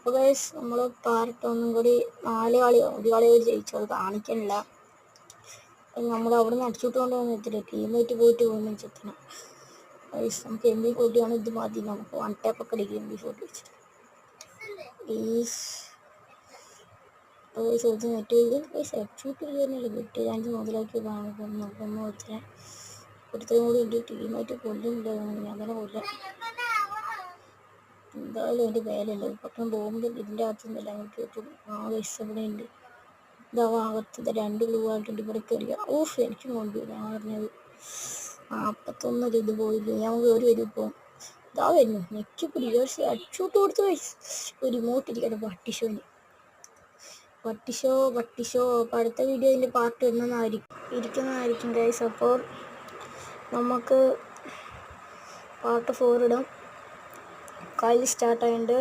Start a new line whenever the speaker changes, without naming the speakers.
അപ്പോൾ ഗൈസ് നമ്മൾ പാർട്ട് ഒന്നും കൂടി 4 കളിയോ 1 കളി കൂടി ജയിച്ചു. അത് കാണിക്കണില്ല. നമ്മൾ അവിടെ നിന്ന് അടിച്ചുവിട്ട് കൊണ്ടുവന്നിട്ടില്ല. ടീമായിട്ട് പോയിട്ട് ചെത്തണം ഗൈസ്. നമുക്ക് MB40 ഇത് മതി. നമുക്ക് 1 ടാപ്പൊക്കെ അടിക്കും MB40 വെച്ചിട്ട്. ചോദിച്ചു നെറ്റ് ഹെഡ്ഷൂട്ട് ചെയ്യുന്നില്ല. കിട്ടിയ 5 മുതലാക്കി നമുക്കൊന്നും വെച്ചാൽ ഒരുത്തരും കൂടി ഉണ്ട്. ടീമായിട്ട് കൊല്ലുന്നില്ല. ഞാൻ തന്നെ കൊല്ലാം. എന്തായാലും എൻ്റെ പേരുണ്ട്. പട്ടണം പോകുമ്പോൾ ഇതിൻ്റെ അകത്തുനിന്നല്ല അങ്ങോട്ട് കിട്ടും. ഗൈസ് ഇവിടെ ഉണ്ട്. ഇതാ ഭാഗത്ത് 2 ബ്ലൂ ആയിട്ടുണ്ട്. ഇവിടെ കയറിയ എനിക്ക് കൊണ്ട് ഞാൻ പറഞ്ഞത് 41 ഇത് പോയില്ല. ഞാൻ വരും ഇപ്പോൾ. ഇതാ വരുന്നു. നെറ്റ് പ്രിയേഴ്സ് ഹെഡ്ഷൂട്ട് കൊടുത്ത് ഒരു റിമോട്ട് ഇരിക്കട്ടെ. പട്ടിഷോ അപ്പോൾ അടുത്ത വീഡിയോ ഇതിൻ്റെ പാർട്ട് ഇരിക്കുന്നതായിരിക്കും ഗൈസ്. അപ്പോൾ നമുക്ക് പാർട്ട് 4 ഇടാം. കളി സ്റ്റാർട്ടായിട്ടുണ്ട്.